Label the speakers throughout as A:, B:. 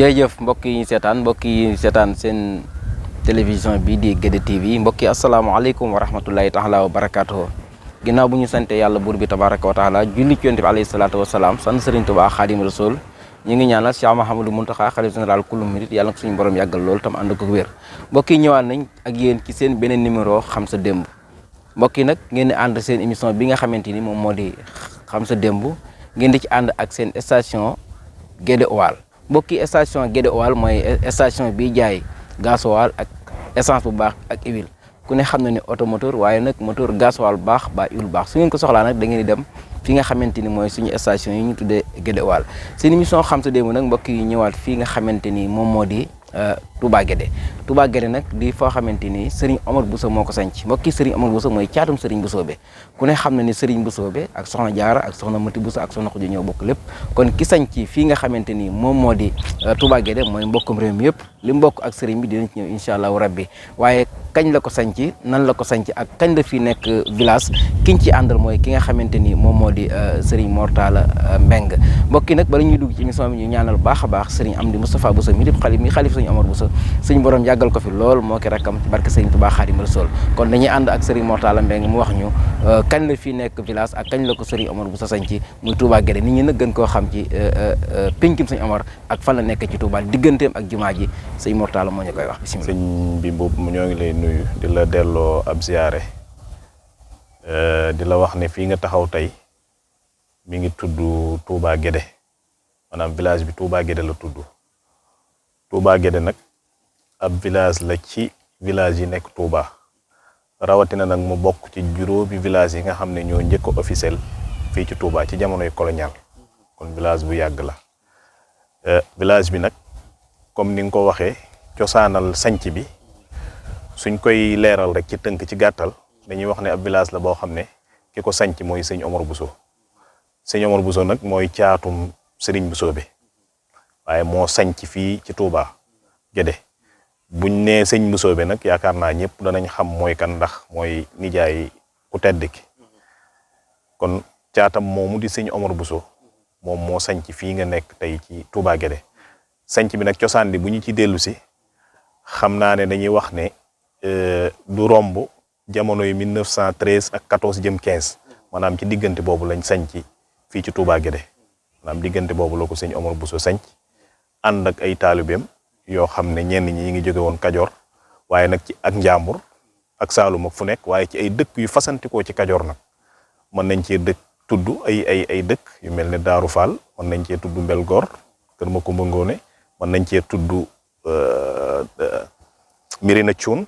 A: jërëjëf mbokk yi seetaan seen télévision bi di Guédé TV mbokk yi asalaamaaleykum wa rahmatulahi taala wa barakaatuhu ginnaaw bu ñu sante yàlla buur bi tabaraka wa taala julli ci yonent bi alayhi salaatu wasalaam sant Sëriñ Tuubaa Xaadimu Rasuul ñu ngi ñaanal Cheikh Mouhamadou Mountakha xalifa général kullu murid yàlla na ko suñu borom yàggal loolu tam ànd ko wér mbokk yi ñëwaat nañ ak yéen ci seen beneen numéro xam sa démb mbokk yi nag ngeen di ànd seen émission bi nga xamante ni moom moo di xam sa démb ngeen di ci ànd ak seen station Guédé Oual mbokki station Guédé Oual mooy station bi jaay gasoil ak essence bu baax ak huile ku ne xam na ne auto moteur waaye nag moteur gasoil bu baax ba huile bu baax su ngeen ko soxlaa nag da ngeen di dem fi nga xamante ni mooy suñu station yi ñu tuddee Guédé Oual seen émission xam sa démb nag mbokk yi ñëwaat fii nga xamante ni moom moo di Touba Guédé nag di foo xamante ni Serigne Omar Bousso moo ko sanc mbokki Serigne Omar Bousso mooy caatum Serigne Boussobé ku ne xam na ni Serigne Boussobé ak soxna Jaara ak soxna Mati Bousso ak soxna Xuja ñoo bokk lépp kon ki sanc fii nga xamante ni moom moo di Touba Guédé mooy mbokkum réew mi yëpp li mbokk ak Serigne bi dinañ ci ñëw incha allahu rabbi waaye kañ la ko sanc nan la ko sanc ak kañ la fi nekk village kiñ ci àndal mooy ki nga xamante ni moom moo di Serigne Mortala Mbeng mbokki nag bala ñuy dugg ci émission bi ñu ñaanal baax a baax Serigne Amdi Moustapha Bousso mi di xalif Serigne Omar Bousso suñu borom yàggal ko fi lool moo ki rakkam ci barke Serigne Touba Xaadimu Rasuul kon dañuy ànd ak Serigne Mortala Mbeng mu wax ñu kañ la fii nekk village ak kañ la ko Serigne Omar Bousso sanc muy Touba Guédé nit ñi nag gën koo xam ci péncum Serigne Omar ak fan la nekk ci Touba digganteem ak jumaa ji Serigne Mortala moo ñu koy wax bismillah.
B: sëñ bi boobu ñoo ngi lay nuyu di la delloo ab ziyaare di la wax ne fii nga taxaw tey mi ngi tudd Touba Guédé maanaam village bi Touba Guédé la tudd Touba Guédé nag ab village la ci village yi nekk Touba rawatina nag mu bokk ci juróomi village yi nga xam ne ñoo njëkk officiel fii ci Touba ci jamonoy colonial kon village bu yàgg la village bi nag comme ni nga ko waxee cosaanal sanc bi suñ koy leeral rek ci tënk ci gàttal dañuy wax ne ab village la boo xam ne ki ko sanc mooy sëñ Omar Bousso sëñ Omar Bousso nag mooy caatum Serigne Boussobé waaye moo sanc fii ci Touba Guédé buñ nee sëñ Boussobé nag yaakaar naa ñëpp danañ xam mooy kan ndax mooy nijaay ku tedd ki kon caatam moomu di sëñ Omar Bousso moom moo sanc fii nga nekk tey ci Touba Guédé sanc bi nag cosaan bi bu ñu ci dellu si xam naa ne dañuy wax ne du romb jamono yi 1913 ak 14 jëm 15 maanaam ci diggante boobu lañ sanc fii ci Touba Guédé maanaam diggante boobu la ko sëñ Omar Bousso sanc ànd ak ay taalibeem yoo xam ne ñenn ñi ngi jóge woon Kajoor waaye nag ci ak Njàmbur ak Saalum ak fu nekk waaye ci ay dëkk yu fasantikoo ci Kajoor nag mën nañ cee tudd ay dëkk yu mel ne Daaru Fall mën nañ cee tudd Mbelgoor Kër Makumba Ngoone mën nañ cee tudd Mirina Cuun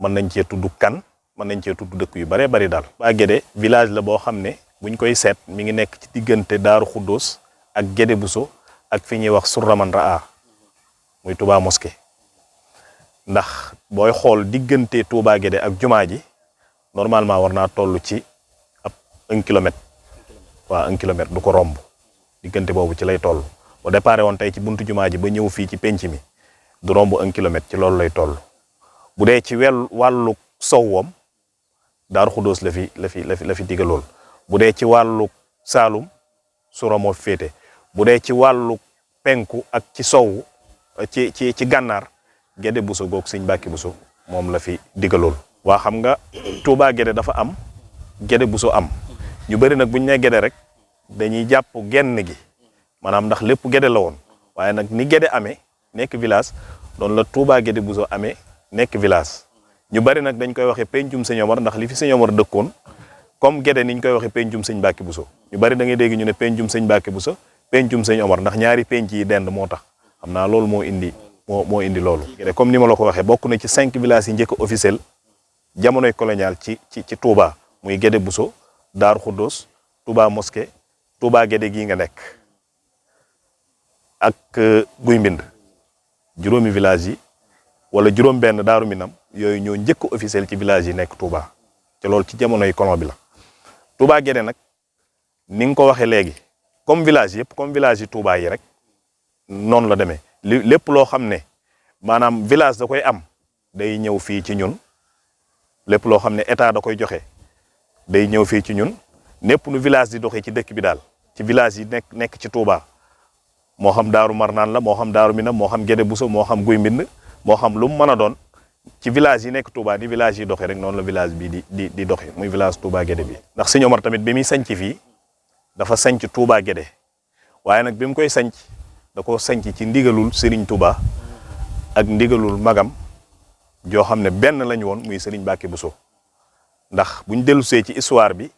B: mën nañ cee tudd Kan mën nañ cee tudd dëkk yu baree bari daal. Touba Guédé village la boo xam ne buñ koy seet mi ngi nekk ci diggante Daaru Xuddoos ak Guédé Bousso ak fi ñuy wax Surraman Raa muy Touba mosquée ndax booy xool diggante Touba Guédé ak jumaa ji normalement war naa toll ci ab 1 kilomètre waaw 1 kilomètre du ko romb diggante boobu ci lay toll boo déparé woon tey ci buntu jumaa ji ba ñëw fii ci penc mi du romb 1 kilomètre ci loolu lay toll bu dee ci wàllu sowwam Daaru Xuddoos la fi digalool bu dee ci wàllu Saalum Sura moo féete bu dee ci wàllu penku ak ci sowu ci gànnaar Guédé Bousso goog sëñ Mbàkke Bousso moom la fi digalool waa xam nga Touba Guédé dafa am Guédé Bousso am ñu bëri nag buñ nee Guédé rek dañuy jàpp genn gi maanaam ndax lépp Guédé la woon waaye nag ni Guédé amee nekk village doon la Touba Guédé Bousso amee nekk village ñu bari nag dañ koy waxee pencum sëñ Omar ndax li fi sëñ Omar dëkkoon comme Guédé niñ koy waxee pencum sëñ Mbàkke Bousso ñu bari da ngay dégg ñu ne pencum sëñ Mbàkke Bousso pencum sëñ Omar ndax ñaari penc yi dend moo tax xam naa loolu moo indi loolu. comme ni ma la ko waxee bokk na ci 5 villages yi njëkk officiel jamonoy colonial ci Touba muy Guédé Bousso Daaru Xuddoos Touba mosquée Touba Guédé gii nga nekk ak Guy Mbind juróomi village yi wala juróom benn Daaru Minam yooyu ñoo njëkk officiel ci village yi nekk Touba te loolu ci jamonoy colon bi la Touba Guédé nag ni nga ko waxee léegi comme village yëpp comme village yi Touba yi rek noonu la demee lépp loo xam ne maanaam village da koy am day ñëw fii ci ñun lépp loo xam ne état da koy joxe day ñëw fii ci ñun népp nu village di doxee ci dëkk bi daal ci village yi nekk ci Touba moo xam Daaru Marnaan la moo xam Daaru Minam moo xam Gédé Bousso moo xam Guy Mbind moo xam lu mu mën a doon ci village yi nekk Touba ni village yi doxee rek noonu la village bi di doxee muy village Touba Guédé bi. ndax sëñ Omar tamit bi muy sanc fii dafa sanc Touba Guédé waaye nag bi mu koy sanc da koo sanc ci ndigalul Serigne Touba ak ndigalul magam joo xam ne benn lañu woon muy Serigne Mbacké Bousso ndax buñ dellusee ci histoire bi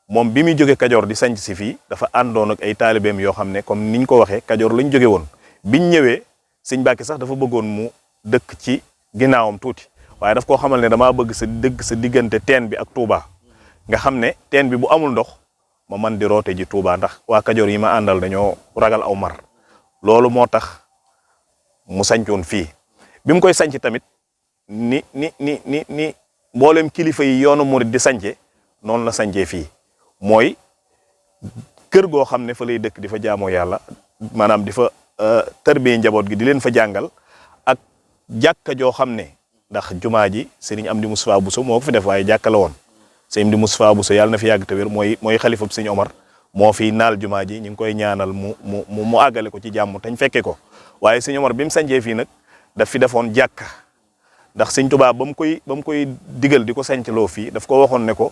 B: moom bi muy jóge Kajoor di sanc si fii dafa àndoon ak ay taalibeem yoo xam ne comme niñ ko waxee Kajoor lañ jóge woon biñ ñëwee sëñ Mbacké sax dafa bëggoon mu dëkk ci ginnaawam tuuti waaye daf koo xamal ne damaa bëgg sa diggante teen bi ak Touba nga xam ne teen bi bu amul ndox ma man di roote ji Touba ndax waa Kajoor yi ma àndal dañoo ragal aw mar loolu moo tax mu sancoon fii bi mu koy sanc tamit ni mboolem kilifa yi yoonu murid di sance noonu la sancee fii mooy kër goo xam ne fa lay dëkk di fa jaamoo yàlla maanaam di fa tarbiyee njaboot gi di leen fa jàngal ak jàkka joo xam ne ndax jumaa ji Serigne Amdi Moustapha Bousso moo ko fi def waaye jàkka la woon Serigne Amdi Moustapha Bousso yàlla na fi yàgg te wér mooy xalifab Serigne Omar moo fi naal jumaa ji ñu ngi koy ñaanal mu àggale ko ci jàmm tañ fekke ko waaye Serigne Omar bi mu sancee fii nag daf fi defoon jàkka ndax Serigne Touba ba mu koy digal di ko sancloo fii daf ko waxoon ne ko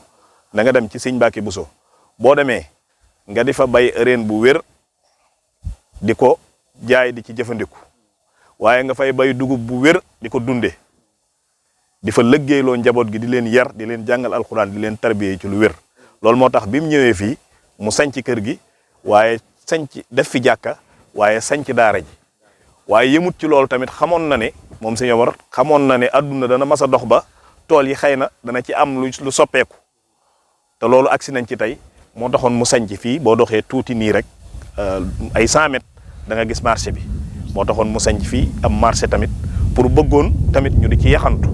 B: na nga dem ci Serigne Mbacké Bousso boo demee nga di fa bay reen bu wér di ko jaay di ci jëfandiku waaye nga fay bay dugub bu wér di ko dunde di fa lëggéeyloo njaboot gi di leen yar di leen jàngal alxuraan di leen tarbiyee ci lu wér loolu moo tax bi mu ñëwee fii mu sanc kër gi waaye sanc def fi jàkka waaye sanc daara ji waaye yëmut ci loolu tamit xamoon na ne moom Sëñ Omar xamoon na ne adduna dana mas a dox ba tool yi xëy na dana ci am lu soppeeku te loolu agsi nañ ci tey moo taxoon mu sanc fii boo doxee tuuti nii rek ay 100 mètres da nga gis marché bi moo taxoon mu sanc fii am marché tamit pour bëggoon tamit ñu di ci yaxantu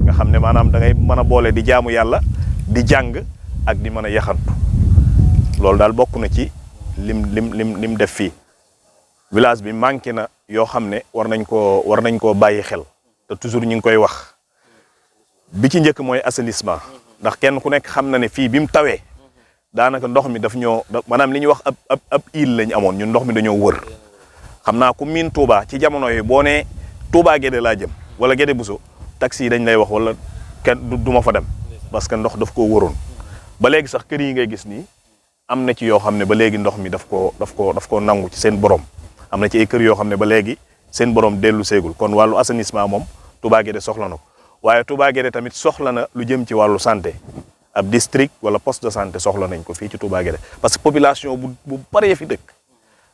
B: nga xam ne maanaam da ngay mën a boole di jaamu yàlla di jàng ak di mën a yaxantu loolu daal bokk na ci lim def fii village bi manqué na yoo xam ne war nañ koo bàyyi xel te toujours ñu ngi koy wax bi ci njëkk mooy assainissement ndax kenn ku nekk xam na ne fii bi mu tawee daanaka ndox mi daf ñoo maanaam li ñuy wax ab île lañ amoon ñun ndox mi dañoo wër xam naa ku miin Touba ci jamono yi boo nee Touba Guédé laa jëm wala Guédé Bousso taxi yi dañ lay wax wala kenn du ma fa dem parce que ndox daf koo wëroon ba léegi sax kër yi ngay gis nii am na ci yoo xam ne ba léegi ndox mi daf koo nangu ci seen borom am na ci ay kër yoo xam ne ba léegi seen borom dellu seegul kon wàllu assainissement moom Touba Guédé soxla na ko waaye Touba Guédé tamit soxla na lu jëm ci wàllu santé ab district wala poste de santé soxla nañ ko fii ci Touba Guédé parce que population bu baree fi dëkk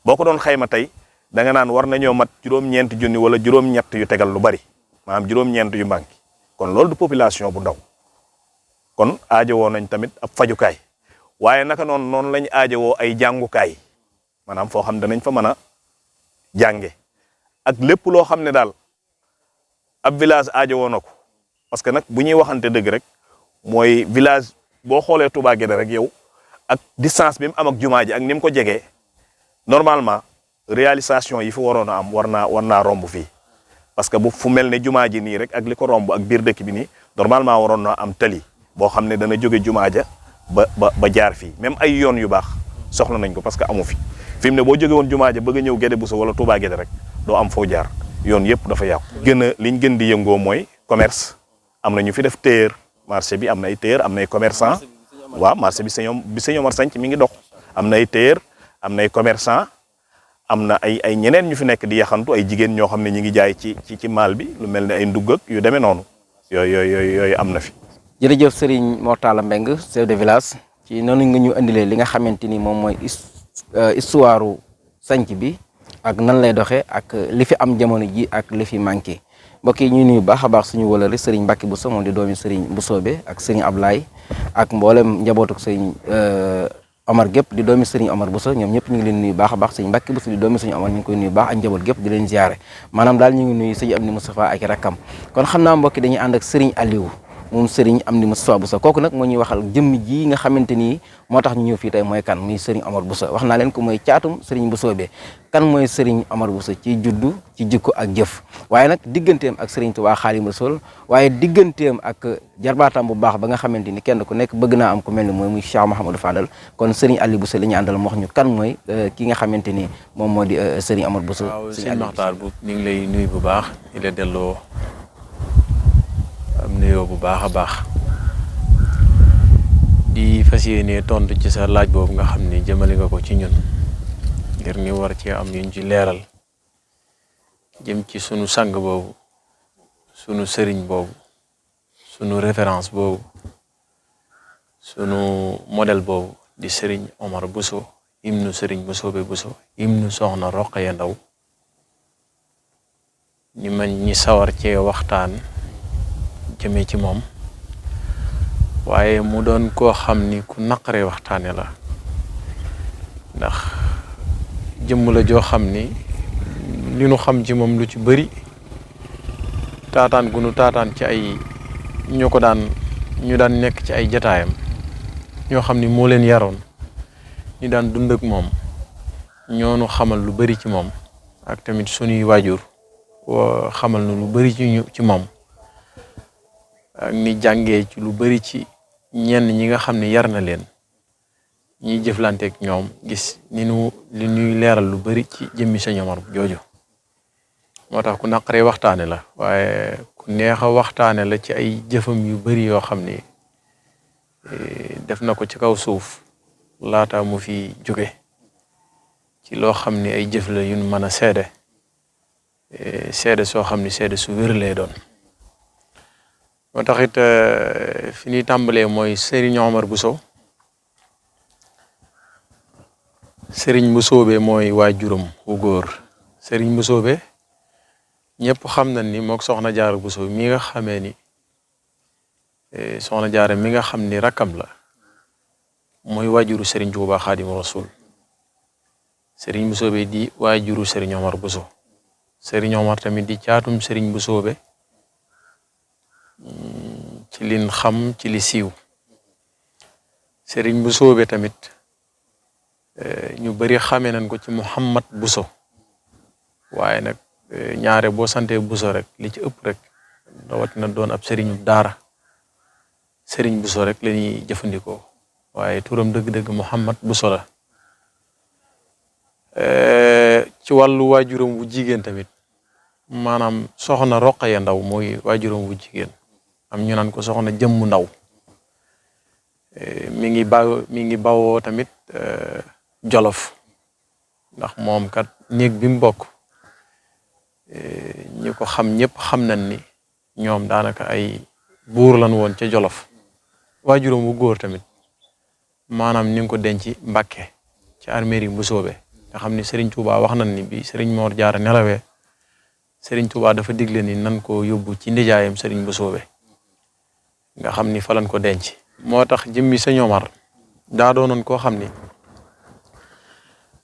B: boo ko doon xayma tey da nga naan war nañoo mat juróom-ñeenti junni wala juróom-ñett yu tegal lu bari maanaam juróom-ñeent yu manqué kon loolu du population bu ndaw kon aajowoo nañ tamit ab fajukaay waaye naka noonu lañ aajowoo ay jàngukaay maanaam foo xam danañ fa mën a jànge ak lépp loo xam ne daal ab village aajowoo na ko parce que nag bu ñuy waxante dëgg rek mooy village boo xoolee Touba Guédé rek yow ak distance bi mu am ak jumaa ji ak ni mu ko jegee normalement réalisation yi fi waroon a am war naa romb fii parce que bu fu mel ne jumaa ji nii rek ak li ko romb ak biir dëkk bi nii normalement waroon na am tali boo xam ne dana jóge jumaa ja ba jaar fii même ay yoon yu baax soxla nañ ko parce que amu fi fi mu ne boo jóge woon jumaa ja bëgg a ñëw Guédé Bousso wala Touba Guédé rek doo am foo jaar yoon yëpp dafa yàqu. liñ gën di yëngoo mooy commerce am na ñu fi def téer marché bi am na ay téer am na ay commerçant waaw marché bi Sëñ Omar sanc mi ngi dox am na ay téer am na ay commerçant am na ay ñeneen ñu fi nekk di yaxantu ay jigéen ñoo xam ne ñi ngi jaay ci maal bi lu mel ne ay ndugg ak yu demee noonu yooyu am na fi.
A: jërëjëf Serigne Mor Talla Mbengue chef de village ci noonu nga ñu indilee li nga xamante ni moom mooy histoire sanc bi ak nan lay doxee ak li fi am jamono ji ak li fi manqué mbokk yi ñu nuyu baax a baax suñu wëlëri Serigne Mbacké Bousso moom di doomi Serigne Boussobé ak Serigne Ablaye ak mboolem njabootuk Serigne Omar gépp di doomi Serigne Omar Bousso ñoom ñëpp ñu ngi leen nuyu baax a baax Serigne Mbacké Bousso di doomi Serigne Omar ñu ngi koy nuyu baax ak njaboot gépp di leen ziare maanaam daal ñu ngi nuyu Serigne Amdi Moustapha ak rakkam kon xam naa mbokk dañuy ànd ak Serigne Aliou moom Serigne Amdi Moustapha Bousso kooku nag moo ñuy waxal jëmm ji nga xamante ni moo tax ñu ñëw fii tey mooy kan muy Serigne Omar Bousso wax naa leen ko mooy caatum Serigne Bousso be kan mooy Serigne Omar Bousso ci juddu ci jikko ak jëf waaye nag digganteem ak Serigne Touba Xaadimu Rasuul waaye digganteem ak jarbaatam bu baax ba nga xamante ni kenn ku nekk bëgg naa am ku mel ni mooy muy Cheikh Mouhamadou Fadal kon Serigne Aliou Bousso la ñu àndal mu wax ñu kan mooy ki nga xamante ni moom moo di Serigne Omar Bousso.
C: waaw sëñ Maxtaar bu ñu ngi lay nuyu bu baax di la delloo am nuyoo bu baax a baax di fas yéene tontu ci sa laaj boobu nga xam ni jëmale nga ko ci ñun ngir ni war ci am yuñ ci leeral jëm ci sunu sang boobu sunu sëriñ boobu sunu référence boobu sunu modèle boobu di sëriñ Omar Bousso ibnu sëriñ Bousso ibnu soxna Roqaya Ndaw ñi man ñi sawar cee waxtaan jëmee ci moom waaye mu doon koo xam ni ku naqaree waxtaane la ndax jëmm la joo xam ni li nu xam ci moom lu ci bëri taataan gu nu taataan ci ay ñu daan nekk ci ay jataayam ñoo xam ni moo leen yaroon ñu daan dund ak moom ñoonu xamal lu bëri ci moom ak tamit sunuy waajur xamal nu lu bëri ci moom ak ni jàngee ci lu bëri ci ñenn ñi nga xam ne yar na leen ñiy jëflanteek ñoom gis li ñuy leeral lu bëri ci jëmmi Sëñ Omar jooju moo tax ku naqaree waxtaane la waaye ku neex a waxtaane la ci ay jëfam yu bëri yoo xam ni def na ko ci kaw suuf laata mu fi jóge ci loo xam ni ay jëf la yu ñu mën a seede soo xam ni seede su wér lay doon moo tax it fi ñuy tàmbalee mooy Serigne Omar Bousso Serigne Bousso be mooy waajuram wu góor Serigne Bousso be ñëpp xam nañ ni mook soxna Jaara Bousso mi nga xamee ni soxna Jaara mi nga xam ni rakkam la mooy waajuru Serigne Touba Xaadimu Rasuul Serigne Bousso be di waajuru Serigne Omar Bousso Serigne Omar tamit di caatum Serigne Bousso be ci liñ xam ci li siiw Serigne Bousso be tamit ñu bari xamee nañ ko ci Mouhamad Bousso waaye nag ñaare boo santee Bousso rek li ci ëpp rek rawatina doon ab Serigne daara Serigne Bousso rek la ñuy jëfandikoo waaye turam dëgg-dëgg Mouhamad Bousso la ci wàllu waajuram wu jigéen tamit maanaam soxna Roqaya Ndaw mooy waajuram wu jigéen am ñu naan ko soxna Jëmm Ndaw mi ngi bawoo tamit Jolof ndax moom kat néeg bi mu bokk ñi ko xam ñëpp xam nañ ni ñoom daanaka ay buur lan woon ca Jolof waajuram wu góor tamit maanaam ni nga ko denc Mbàkke ci arméeri Bousso be nga xam ni Serigne Touba wax nañ ni bi Serigne Mor Jaara nelawee Serigne Touba dafa digle ni nan ko yóbbu ci ndijaayam Serigne Bousso be nga xam ni fa lañ ko denc moo tax jëmmi Sëñ Omar daa doonoon koo xam ni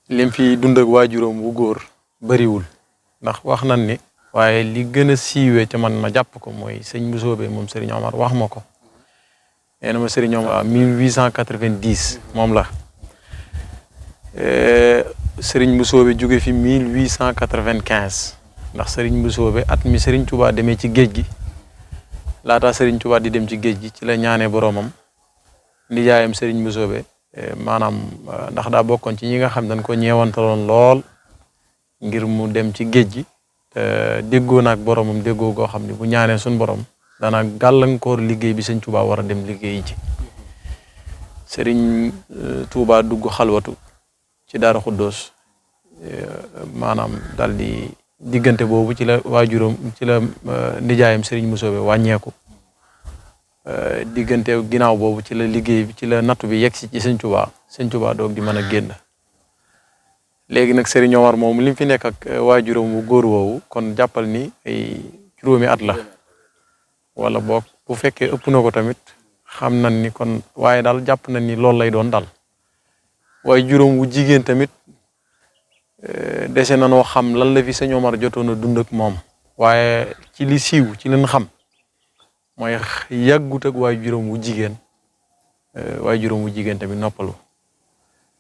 C: lim fi dund ak waajuram wu góor bariwul ndax wax nañ ni waaye li gën a siiwee ca man ma jàpp ko mooy Sëñ Bousso be moom Serigne Omar wax ma ko nee na ma Serigne Omar 1890 moom la Serigne Bousso be jóge fi 1895 ndax Serigne Bousso be at mi Serigne Touba demee ci géej gi laata Serigne Touba di dem ci géej gi ci la ñaanee boroomam nijaayam Serigne Bousso be maanaam ndax daa bokkoon ci ñi nga xam dañ ko ñeewantaloon lool ngir mu dem ci géej gi déggoo naag boroomam déggoo goo xam ne bu ñaanee suñ borom dana gàllankoor liggéey bi Serigne Touba war a dem liggéey ci Serigne Touba dugg xalwatu ci Daaru Xuddoos maanaam dal di diggante boobu ci la waajuram ci la nijaayam Serigne Bousso be wàññeeku diggante ginnaaw boobu ci la liggéey bi ci la nattu bi yegg si ci Sëñ Touba doog di mën a génn léegi nag Serigne Omar moom li mu fi nekk ak waajuram wu góor woowu kon jàppal ni ay juróomi at la wala boog bu fekkee ëpp na ko tamit xam nañ ni kon waaye daal jàpp nañ ni loolu lay doon daal waaye juróom wu jigéen tamit dese na noo xam lan la fi Sëñ Omar jotoon a dund ak moom waaye ci li siiw ci leen xam mooy yàggut ak waajuram wu jigéen waajuram wu jigéen tamit noppalu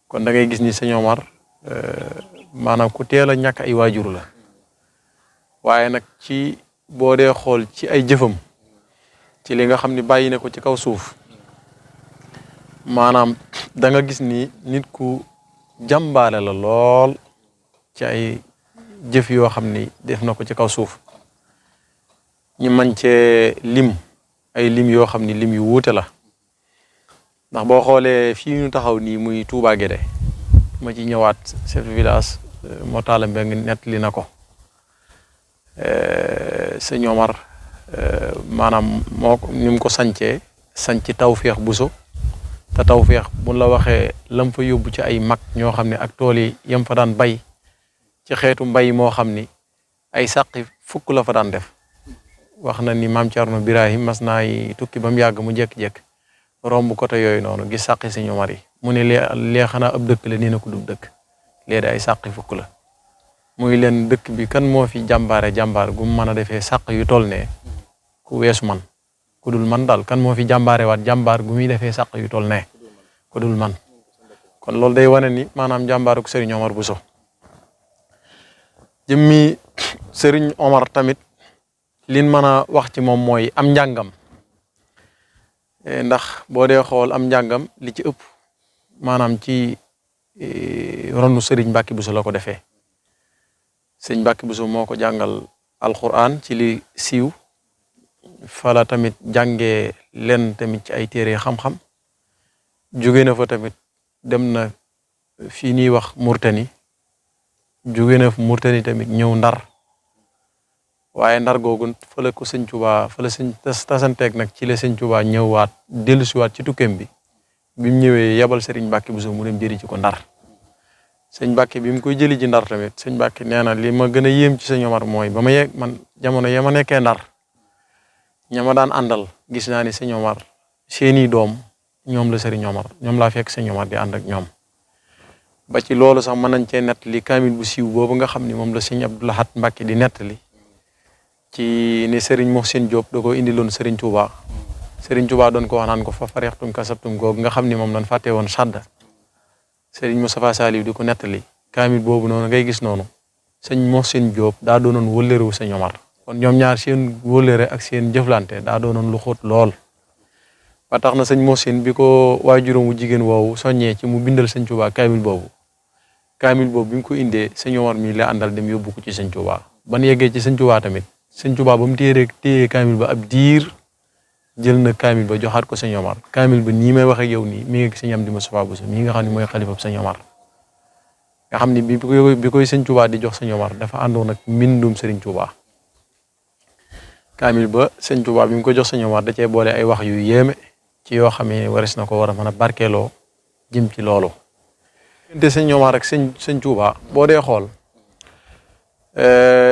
C: kon da ngay gis ni sëñ Omar maanaam ku teel a ñàkk ay waajur la waaye nag ci boo dee xool ci ay jëfam ci li nga xam ni bàyyi na ko ci kaw suuf maanaam da nga gis ni nit ku jàmbaale la lool ci ay jëf yoo xam ni def na ko ci kaw suuf ñu mën cee lim ay lim yoo xam ni lim yu wuute la ndax boo xoolee fii ñu taxaw nii muy Touba Guédé ma ci ñëwaat chef de village moo taala mbeng nettali na ko sëñ Omar maanaam moo ni mu ko sancee sanc Tawfeex Buso te Tawfeex buñ la waxee lam fa yóbbu ci ay mag ñoo xam ne ak tool yi yam fa daan bay ci xeetu mbay moo xam ni ay sàqi fukk la fa daan def wax na ni maam Thierno Birahim mas naay tukki ba mu yàgg mu jékki-jékki romb côté yooyu noonu gis sàqi sëñ Omar yi mu ne lee xanaa ab dëkk la nii na ko dub dëkk lee de ay sàqi fukk la muy leen dëkk bi kan moo fi jàmbaar gu mu mën a defee sàq yu toll ne ku weesu man ku dul man daal kan moo fi jàmbaare waat jàmbaar gu muy defee sàq yu toll ne ku dul man kon loolu day wane ni maanaam jàmbaaruk Serigne Omar Bousso jëmmi Serigne Omar tamit liñ mën a wax ci moom mooy am njàngam ndax boo dee xool am njàngam li ci ëpp maanaam ci ronu Serigne Mbacke Bousso la ko defee sëñ Mbacke Bousso moo ko jàngal alquran ci li siiw fala tamit jàngee leen tamit ci ay téere xam-xam jóge na fa tamit dem na fii ñuy wax Murtani jóge na fa Murtani tamit ñëw Ndar waaye Ndar googu fa la ko sëñ Tuubaa fa la sëñ tasanteeg nag ci la sëñ Tuubaa ñëwaat dellusiwaat ci tukkeem bi mu ñëwee yabal Serigne Mbacke Bousso mu dem jëri ci ko Ndar sëñ Mbacke bi mu koy jëli ji Ndar tamit sëñ Mbacke nee na li ma gën a yéem ci sëñ Omar mooy ba ma yegg man jamono ya ma nekkee Ndar ña ma daan àndal gis naa ni sëñ Omar seeni doom ñoom la Serigne Omar ñoom laa fekk sëñ Omar di ànd ak ñoom ba ci loolu sax mën nañ cee nettali kaamil bu siiw boobu nga xam ni moom la sëñ Abdou Lahad Mbacke di nettali ci ni Serigne Mohsin Diop da ko indiloon Serigne Touba Serigne Touba doon ko wax naan ko fa farextum kasabtum googu nga xam ni moom lañ fàtte woon sadda Serigne Moustapha Saliou di ko nettali kaamil boobu noonu ngay gis noonu sëñ Mohsin Diop daa doonoon wëllërewu sëñ Omar kon ñoom ñaar seen wëllëre ak seen jëflante daa doonoon lu xóot lool ba tax na sëñ Mohsin bi ko waajuram wu jigéen woowu soññee ci mu bindal sëñ Touba kaamil boobu bi mu ko indee sëñ Omar mi la àndal dem yóbbu ko ci sëñ Touba ban yeggee ci sëñ Touba tamit sëñ Touba ba mu téye kaamil ba ab diir jël na kaamil ba joxaat ko sëñ Omar kaamil ba nii may wax ak yow nii mi ngi sëñ Amdi Moustapha Bousso mii nga xam ne mooy xalifa sëñ Omar nga xam ne bi koy sëñ Touba di jox sëñ Omar dafa àndoon ak mbindum Serigne Touba kaamil ba sëñ Touba bi mu ko jox sëñ Omar da cee boole ay wax yu yéeme ci yoo xam ne waris na ko war a mën a barkeeloo jëm ci loolu. te sëñ Omar ak sëñ Touba boo dee xool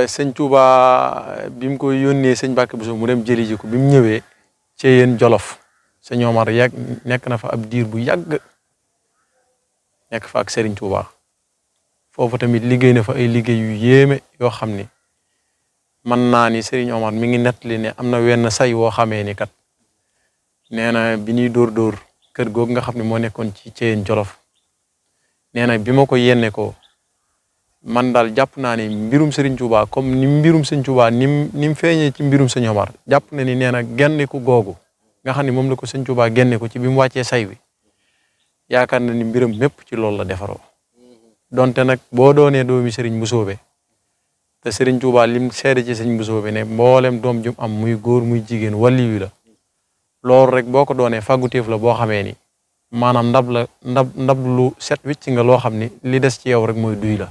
C: sëñ Touba bi mu ko yónnee sëñ Mbacke Bousso mu dem jëli ji ko bi mu ñëwee ci yéen Jolof sëñ Omar yàgg nekk na fa ab diir bu yàgg nekk fa ak Serigne Touba foofu tamit liggéey na fa ay liggéey yu yéeme yoo xam ni mën naa ni Serigne Omar mi ngi nettali ne am na wenn say woo xamee ni kat nee na bi ñuy dóor kër googu nga xam ne moo nekkoon ci Ceyeen Jolof nee na bi ma ko yenne ko man daal jàpp naa ni mbirum Serigne Touba comme ni mbirum Serigne Touba ni mu feeñee ci mbirum Serigne Omar jàpp na ni nee na genn ko googu nga xam ne moom la ko Serigne Touba génne ko ci bi mu wàccee say wi yaakaar na ni mbiram mépp ci loolu la defaroo donte nag boo doonee doomi Serigne Mbusoobe te Serigne Touba lim seede ci Serigne Mbusoobe ne mboolem doom jum am muy góor muy jigéen waliyu la loolu rek boo ko doonee fàgguteef la boo xamee ni maanaam ndab lu set wicc nga loo xam ni li des ci yow rek mooy duy la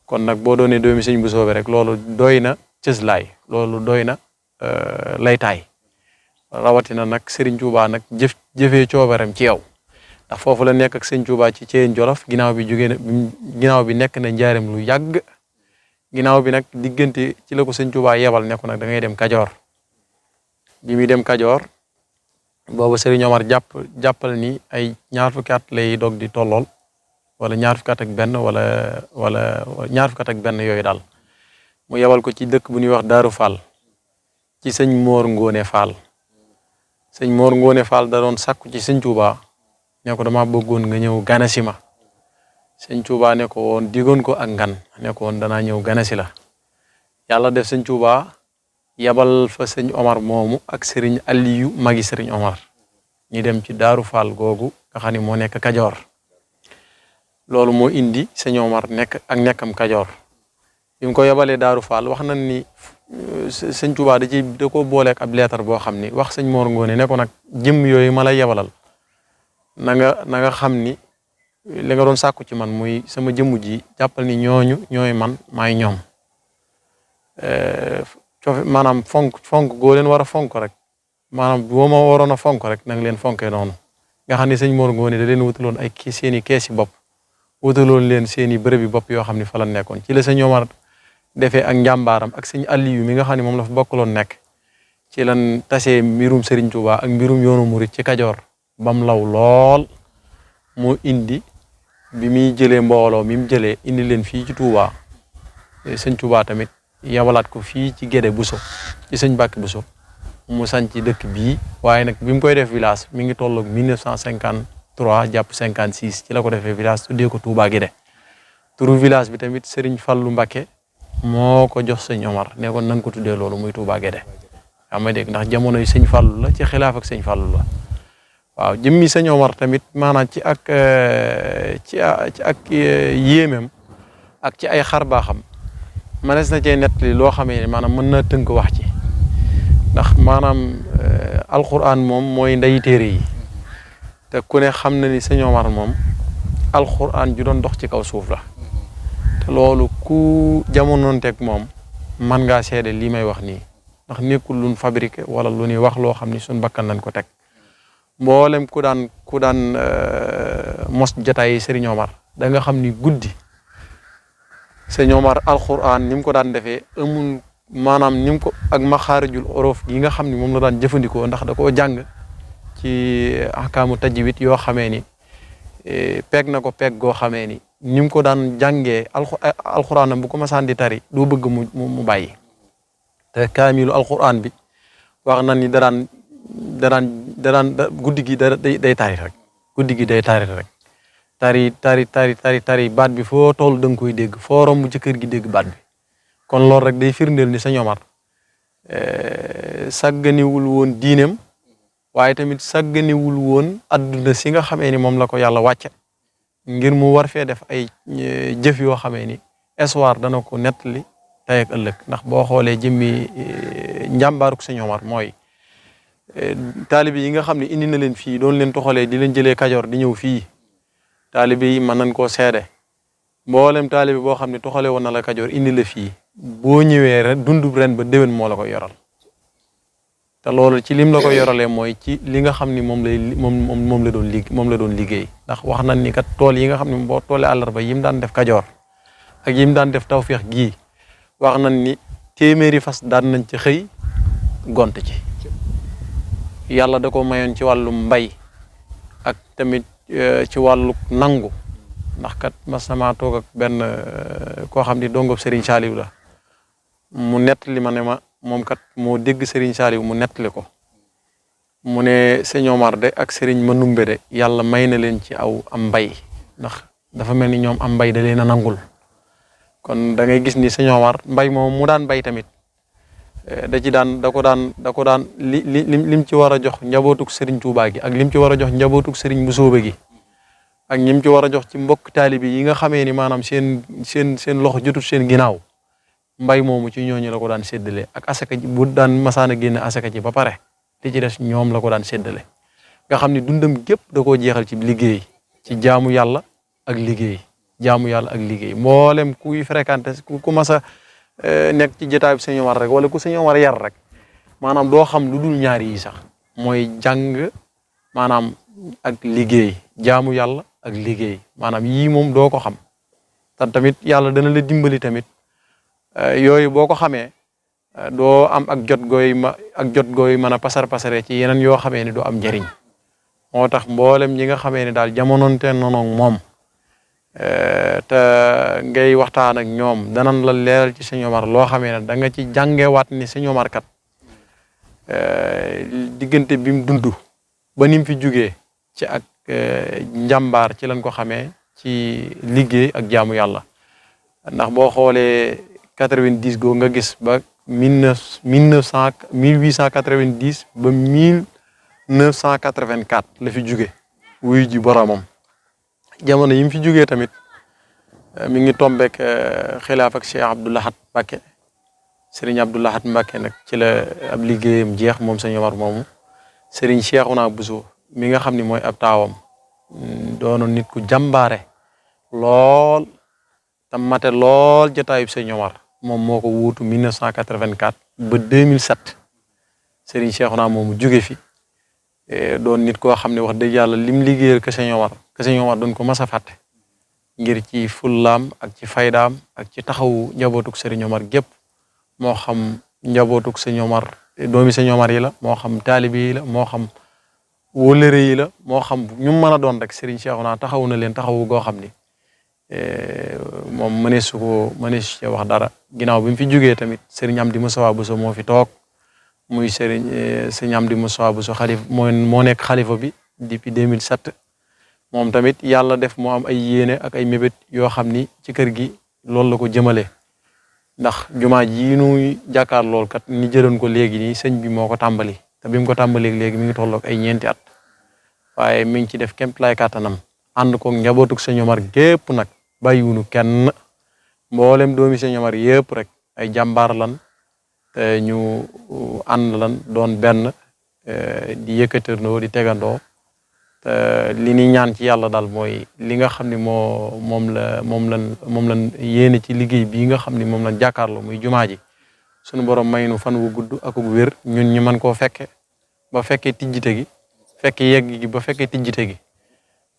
C: kon nag boo doonee doomi Serigne Mbusoobe rek loolu doy na cëslaay loolu doy na laytaay rawatina nag Serigne Touba nag jëfee coobaram ci yow ndax foofu la nekk ak Serigne Touba ci Ceyeen Jolof ginnaaw bi nekk na njaareem lu yàgg ginnaaw bi nag diggante ci la ko Serigne Touba yebal ne ko nag da ngay dem Kajoor bi muy dem Kajoor boobu Serigne Omar jàppal ni ay ñaar fukki at lay dog di tollool wala ñaar fukki at ak benn wala ñaar fukki at ak benn yooyu daal mu yebal ko ci dëkk bu ñuy wax Daaru Fall ci sëñ Moor Ngoone Fall sëñ Mor Ngoone Fall da doon sàkku ci sëñ Tuubaa ne ko dama bëggoon nga ñëw ganasi ma sëñ Tuubaa ne ko woon digoon ko ak ngan ne ko woon danaa ñëw ganasi la yàlla def sëñ Tuubaa yabal fa sëñ Omar moomu ak sëriñ Aliyu magi sëriñ Omar ñi dem ci Daaru Fall googu nga xam ne moo nekk Kajoor loolu moo indi sëñ Omar nekk ak nekkam Kajoor bi mu ko yabalee Daaru Fall wax nañ ni sëñ Tuubaa da ko booleek ab leetar boo xam ni wax sëñ Mor Ngoone ne ko nag jëmm yooyu ma lay yabalal na nga xam ni li nga doon sàkku ci man muy sama jëmm ji jàppal ni ñooñu ñooy man maay ñoom maanaam fonk goo leen war a fonk rek maanaam boo ma waroon a fonk rek na nga leen fonkee noonu nga xam ni sëñ Mor Ngoone da leen wutaloon ay seeni keesi bopp wutaloon leen seeni bërëbi bopp yoo xam ni fa la nekkoon ci la sëñ Omar defee ak njàmbaaram ak sëñ Aliyu mi nga xam ne moom la fa bokkaloon nekk ci lan tasee mbirum Serigne Touba ak mbirum yoonu murit ci Kajoor bam law lool moo indi bi muy jëlee mbooloo mi mu jëlee indi leen fii ci Touba sëñ Touba tamit yabalaat ko fii ci Gédé Bousso ci sëñ Mbàkke Bousso mu sanc dëkk bii waaye nag bi mu koy def village mi ngi tolloog 1953 jàpp 56 ci la ko defee village tuddee ko Touba Gédé turu village bi tamit Serigne Fallou Mbacké moo ko jox sëñ Omar ne ko nan ko tuddee loolu muy Touba Gédé xam nga dégg ndax jamono yi sëñ Fallou la ci xilaaf ak sëñ Fallou la waaw jëmmi sëñ Omar tamit maanaam ci ak yéemem ak ci ay xar baaxam manees na cee nettali loo xamee ne maanaam mën na tënk wax ci ndax maanaam alquran moom mooy ndeyi téere yi te ku ne xam na ni sëñ Omar moom alquran ju doon dox ci kaw suuf la te loolu ku jamonoonteeg moom man ngaa seede lii may wax nii ndax nekkul luñ fabriqué wala lu ñuy wax loo xam ni suñ bakkan lañ ko teg mboolem ku daan mos jotaay Serigne Omar da nga xam ni guddi Serigne Omar alquran ni mu ko daan defee amul maanaam ni mu ko ak maxaarijul orof gi nga xam ni moom la daan jëfandikoo ndax da koo jàng ci ahkaamu tajwid yoo xamee ni peeg na ko peeg goo xamee ni mu ko daan jàngee alquranam bu ko masaan di tari doo bëgg mu bàyyi te kaamilu alquran bi wax na ni daraan guddi gi day tari rek guddi gi day tari rek tari baat bi foo toll da nga koy dégg foo romb ci kër gi dégg baat bi kon loolu rek day firndeel ni sëñ Omar sàgganiwul woon diineem waaye tamit sàgganiwul woon adduna si nga xamee ni moom la ko yàlla wàcce ngir mu war fee def ay jëf yoo xamee ni histoire dana ko nettali tey ak ëllëg ndax boo xoolee jëmmi njàmbaaruk sëñ Omar mooy taalibe yi nga xam ne indi na leen fii doon leen toxalee di leen jëlee Kajoor di ñëw fii taalibe yi mën nañ koo seede mboolem taalibe boo xam ne toxalee woon na la Kajoor indi la fii boo ñëwee rek dundub ren ba déwén moo la koy yoral te loolu ci lim la koy yoralee mooy ci li nga xam ni moom la doon liggéey ndax wax nañ ni kat tool yi nga xam ne boo toolee àllarba yim daan def Kajoor ak yim daan def Tawfeex gii wax nañ ni téeméeri fas daan nañ ci xëy gont ci yàlla da ko mayoon ci wàllu mbay ak tamit ci wàllu nangu ndax kat mas sama toog ak benn koo xam ni dongob Serigne Saliou la mu nettali ma ne ma moom kat moo dégg Serigne Saliou mu nettali ko mu ne sëñ Omar de ak Serigne Manumbe de yàlla may na leen ci am mbay ndax dafa mel ni ñoom am mbay da leen a nangul kon da ngay gis ni sëñ Omar mbay moom mu daan bay tamit da ko daan lim ci war a jox njabootug Serigne Touba gi ak lim ci war a jox njabootug Serigne Mbusoobe gi ak ñim ci war a jox ci mbokk taalibi yi nga xamee ni maanaam seen loxo jotut seen ginnaaw mbay moomu ci ñooñu la ko daan séddale ak asaka ji bu daan masaana génne asaka ji ba pare li ci des ñoom la ko daan séddale nga xam ni dundam gépp da koo jeexal ci liggéey ci jaamu yàlla ak liggéey mboolem kuy fréquenté ku masa nekk ci jotaay bi sëñ Omar rek wala ku sëñ Omar yar rek maanaam doo xam lu dul ñaari yi sax mooy jàng maanaam ak liggéey jaamu yàlla ak liggéey maanaam yii moom doo ko xam te tamit yàlla dana la dimbali tamit yooyu boo ko xamee doo am ak jot gooy mën a pasare ci yeneen yoo xamee ni doo am njëriñ moo tax mboolem ñi nga xamee ni daal jamonoonte noonu moom te ngay waxtaan ak ñoom danan la leeral ci sëñ Omar loo xamee ne da nga ci jàngewaat ni sëñ Omar kat diggante bi mu dund ba ni mu fi jugee ci ak njàmbaar ci lañ ko xamee ci liggéey ak jaamu yàlla ndax boo xoolee 90 goo nga gis ba 1890 ba 1984 la fi jugee wuyu ji boromam jamono yi mu fi jugee tamit mi ngi tombeek xilaaf ak Cheikh Abdou Lahad Mbacké Serigne Abdou Lahad Mbacké nag ci la ab liggéeyam jeex moom sëñ Omar moomu Serigne Cheikhouna Bousso mi nga xam ni mooy ab taawam doonoon nit ku jàmbaare lool te mate lool jotaayub sëñ Omar moom moo ko wuutu 1984 ba 2007 Serigne Cheikhouna moomu jóge fi doon nit koo xam ne wax dëgg yàlla lim liggéeyal ke sëñ Omar doon ko mas a fàtte ngir ci fullaam ak ci faydaam ak ci taxawu njabootuk Serigne Omar gépp moo xam njabootuk sëñ Omar doomi sëñ Omar yi la moo xam taalibi yi la moo xam wóllëre yi la moo xam ñu mën a doon rek Serigne Cheikhouna taxawu na leen taxawu goo xam ni moom mëneesu ci wax dara ginnaaw bi mu fi jógee tamit Serigne Amdi Moustapha Bousso moo fi toog muy Serigne Amdi Moustapha Bousso moo nekk xalifa bi depuis 2007 moom tamit yàlla def moo am ay yéene ak ay mébét yoo xam ni ci kër gi loolu la ko jëmale ndax jumaa ji nu jàkkaar lool kat ni jëloon ko léegi nii sëñ bi moo ko tàmbali te bi mu ko tàmbalee léegi mi ngi tolloog ay 4 at waaye mi ngi ci def képp lay kàttanam ànd ko njabootuk sëñ Omar gépp nag bàyyiwunu kenn mboolem doomi sëñ Omar yëpp rek ay jàmbaar lan te ñu ànd lan doon benn di yëkkatandoo di tegandoo te li ni ñaan ci yàlla daal mooy li nga xam ne moom lan yéene ci liggéey bii nga xam ne moom lañ jàkkaarloo muy jumaa ji sunu borom may nu fan wu gudd ak wér ñun ñu mën koo fekke ba fekkee tijjite gi fekke yegg gi ba fekkee tijjite gi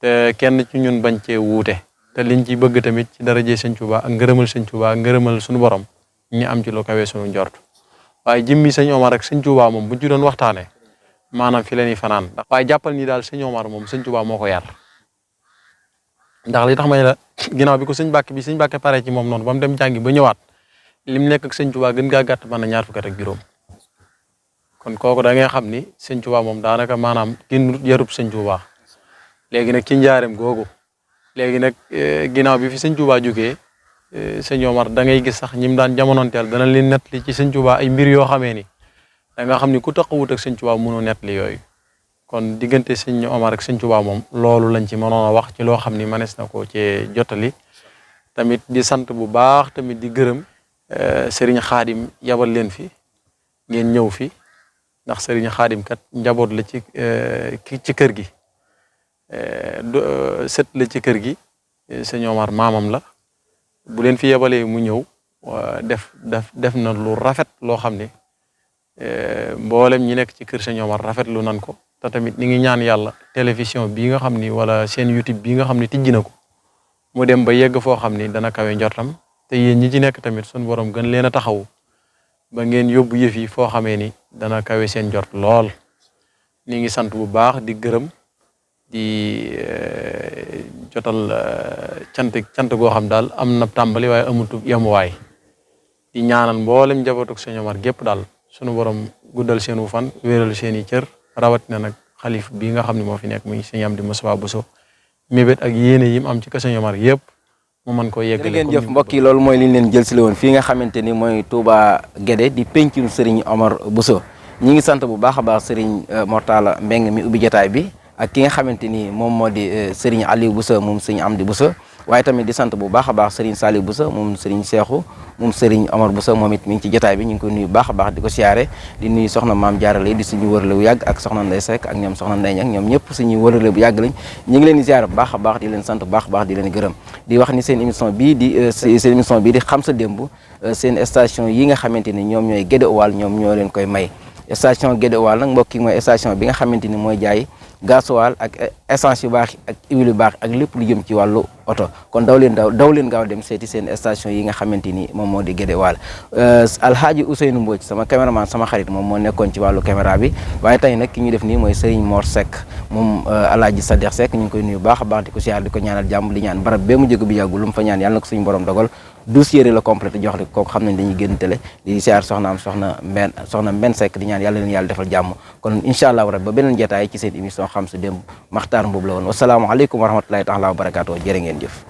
C: te kenn ci ñun bañ cee wuute te liñ ci bëgg tamit ci daraje sëñ Tuubaa ak ngërëmal sëñ Tuubaa ak ngërëmal sunu borom ñu am ci lu kawee sunu njort waaye jëmmi sëñ Omar ak sëñ Tuubaa moom buñ ci doon waxtaanee maanaam fi la ñuy fanaan ndax waaye jàppal ni daal sëñ Omar moom sëñ Tuubaa moo ko yar ndax li tax may la ginnaaw bi ko sëñ Mbàkke pare ci moom noonu ba mu dem jàngi ba ñëwaat lim nekk ak sëñ Tuubaa gën gaa gàtt mën na 20 fukki at ak juróom kon kooku da ngay xam ni sëñ Tuubaa moom daanaka maanaam gën yarub sëñ Tuubaa léegi nag ci njaareem googu léegi nag ginnaaw bi fi sëñ Tuubaa jógee sëñ Omar da ngay gis sax ñim daan jamonoonteel dana leen nettali ci sëñ Tuubaa ay mbir yoo xamee ni da nga xam ni ku taxawut ak sëñ Tuubaa mënoo nettali yooyu kon diggante sëñ Omar ak sëñ Tuubaa moom loolu lañ ci mënoon a wax ci loo xam ni mënees na ko ci jottali tamit di sant bu baax tamit di gërëm Serigne Khadim yabal leen fi ngeen ñëw fi ndax Serigne Khadim kat njaboot la ci kër gi sët la ci kër gi sëñ Omar maamam la bu leen fi yabalee mu ñëw def na lu rafet loo xam ne mboolem ñi nekk ci kër sëñ Omar rafetlu nan ko te tamit ni ngi ñaan yàlla télévision bii nga xam ni wala seen YouTube bii nga xam ni tijji na ko mu dem ba yegg foo xam ni dana kawe njortam te yéen ñi ci nekk tamit sun borom gën leen a taxawu ba ngeen yóbbu yëf yi foo xamee ni dana kawe seen njort lool ni ngi sant bu baax di gërëm di jotal cant goo xam daal am na tàmbali waaye amutu yemuwaay di ñaanal mboolem njabootuk sëñ Omar gépp daal sunu borom guddal seenu fan wéeral seeni cër rawatina nag xalif bii nga xam ne moo fi nekk muy sëñ Amdi Moustapha Bousso mébét ak yéene yim am ci ka sëñ Omar yëpp mu mën koo yeggale.
A: ngeen jëf mbokk yi loolu mooy li ñu leen jël si la woon fii nga xamante ni mooy Touba Guédé di pencum Serigne Omar Bousso ñi ngi sant bu baax a baax Serigne Mortala Mbeng mi ubbi jotaay bi ak ki nga xamante ni moom moo di Serigne Aliou Bousso moom Serigne Amdi Bousso waaye tamit di sant bu baax a baax Serigne Saliou Bousso moom Serigne Cheikhou moom Serigne Omar Bousso moom it mi ngi ci jotaay bi ñu ngi koy nuyu baax a baax di ko siyaare di nuyu soxna Maam Jaarale di suñu wërale bu yàgg ak soxna Ndey Seck ak ñoom soxna Ndey Ñang ñoom ñëpp suñuy wërale bu yàgg lañ ñu ngi leen di siyaare bu baax a baax di leen sant bu baax a baax di leen gërëm di wax ni seen émission bii di xam sa démb seen station yi nga xamante ni ñoom ñooy Guédé Oual ñoom ñoo leen koy may station Guédé Oual nag mbokk yi mooy station bi nga xamante ni mooy jaay gasoil ak essence yu baax ak huile yu baax ak lépp lu jëm ci wàllu oto kon daw leen gaaw dem seeti seen station yi nga xamante ni moom moo di Guédé Waalo Alhaaji Ousseynou Mbodj sama caméraman sama xarit moom moo nekkoon ci wàllu caméra bi waaye tey nag ki ñu def nii mooy Serigne Mor Seck moom Alhaaji Sadikh Seck ñu ngi koy nuyu baax a baax di ko siyaar di ko ñaanal jàmm di ñaan barab bee mu jóge bi yàggul lu mu fa ñaan yàlla na ko suñu borom dogal dossier la complété jox li kooku xam nañ dañuy génn télé di siyaar soxna Mbenn Seck di ñaan yàlla leen yàlla defal jàmm kon incha allah rek ba beneen jotaay ci seen émission xam sa démb Makhtar Mboup la woon wasalaamaaleykum wa rahmatulahi taala wa barakaatu jërë ngeen jëf